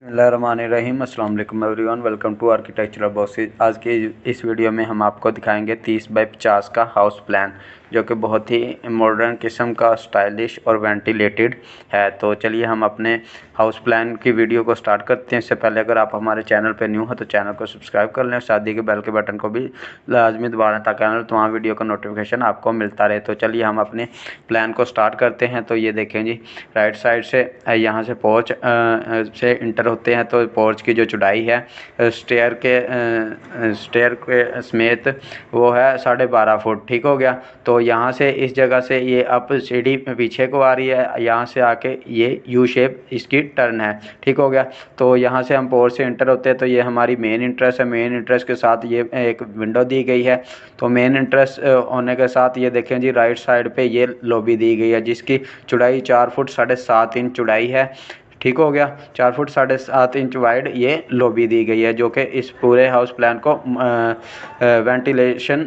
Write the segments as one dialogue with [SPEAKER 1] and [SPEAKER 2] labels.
[SPEAKER 1] बिस्मिल्लाहिर्रहमानिर्रहीम। अस्सलाम वालेकुम everyone, welcome to architectural boxes. आज के इस वीडियो में हम आपको दिखाएंगे 30 बाई 50 का हाउस प्लान, जो कि बहुत ही मॉडर्न किस्म का स्टाइलिश और वेंटिलेटेड है। तो चलिए हम अपने हाउस प्लान की वीडियो को स्टार्ट करते हैं। इससे पहले अगर आप हमारे चैनल पर न्यू हो तो चैनल को सब्सक्राइब कर लें और साथ ही के बेल के बटन को भी लाजमी दबा लें ताकि आने वाले वीडियो का नोटिफिकेशन आपको मिलता रहे। तो चलिए हम अपने प्लान को स्टार्ट करते हैं। तो ये देखें जी, राइट साइड से यहाँ से पोर्च से इंटर होते हैं तो पोर्च की जो चौड़ाई है स्टेयर के समेत वो है 12.5 फुट। ठीक हो गया। तो यहाँ से इस जगह से ये अप सीढ़ी पीछे को आ रही है, यहाँ से आके ये यू शेप इसकी टर्न है। ठीक हो गया। तो यहाँ से हम पोर्च से इंटर होते हैं तो ये हमारी मेन इंट्रेंस है। मेन इंट्रेंस के साथ ये एक विंडो दी गई है। तो मेन इंट्रेंस होने के साथ ये देखें जी, राइट साइड पे ये लॉबी दी गई है जिसकी चौड़ाई 4 फुट 7.5 इंच चौड़ाई है। ठीक हो गया। 4 फुट 7.5 इंच वाइड ये लॉबी दी गई है, जो कि इस पूरे हाउस प्लान को वेंटिलेशन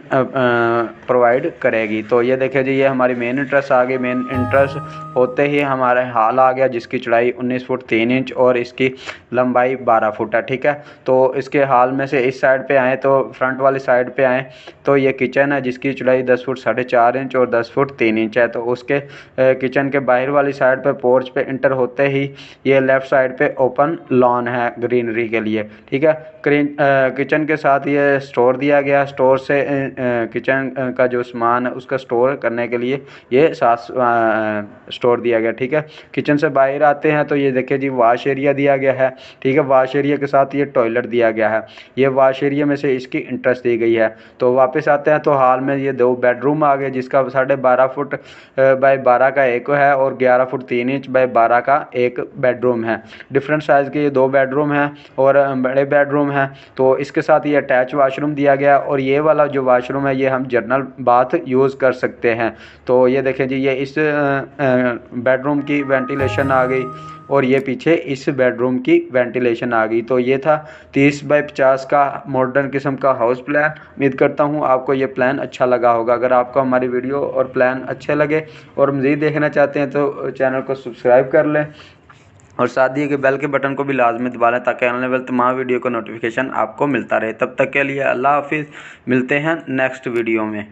[SPEAKER 1] प्रोवाइड करेगी। तो ये देखिए जी, ये हमारी मेन इंट्रेंस आ गई। मेन इंट्रेंस होते ही हमारे हॉल आ गया जिसकी चौड़ाई 19 फुट 3 इंच और इसकी लंबाई 12 फुट है। ठीक है। तो इसके हॉल में से इस साइड पे आए तो फ्रंट वाली साइड पे आए तो ये किचन है जिसकी चौड़ाई 10 फुट 4.5 इंच और 10 फुट 3 इंच है। तो उसके किचन के बाहर वाली साइड पे पोर्च पे इंटर होते ही ये लेफ़्ट साइड पे ओपन लॉन है ग्रीनरी के लिए। ठीक है। किचन के साथ ये स्टोर दिया गया। स्टोर से किचन का जो सामान है उसका स्टोर करने के लिए ये साथ स्टोर दिया गया। ठीक है। किचन से बाहर आते हैं तो ये देखिए जी, वॉश एरिया दिया गया है। ठीक है। वॉश एरिया के साथ ये टॉयलेट दिया गया है। ये वॉश एरिया में से इसकी इंट्रेंस दी गई है। तो वापस आते हैं तो हॉल में ये 2 बेडरूम आ गए जिसका 12.5 फुट बाई 12 का एक है और 11 फुट 3 इंच बाई 12 का एक बेडरूम है। डिफरेंट साइज़ के ये 2 बेडरूम हैं और बड़े बेडरूम हैं। तो इसके साथ ये अटैच वाशरूम दिया गया और ये वाला जो वाशरूम है ये हम जनरल बाथ यूज़ कर सकते हैं। तो ये देखें जी, ये इस बेडरूम की वेंटिलेशन आ गई और ये पीछे इस बेडरूम की वेंटिलेशन आ गई। तो ये था 30 बाई 50 का मॉडर्न किस्म का हाउस प्लान। उम्मीद करता हूँ आपको ये प्लान अच्छा लगा होगा। अगर आपको हमारी वीडियो और प्लान अच्छे लगे और मज़ीद देखना चाहते हैं तो चैनल को सब्सक्राइब कर लें और साथ ही के बेल के बटन को भी लाजमी दबा लें ताकि आने वाले तमाम वीडियो का नोटिफिकेशन आपको मिलता रहे। तब तक के लिए अल्लाह हाफिज़। मिलते हैं नेक्स्ट वीडियो में।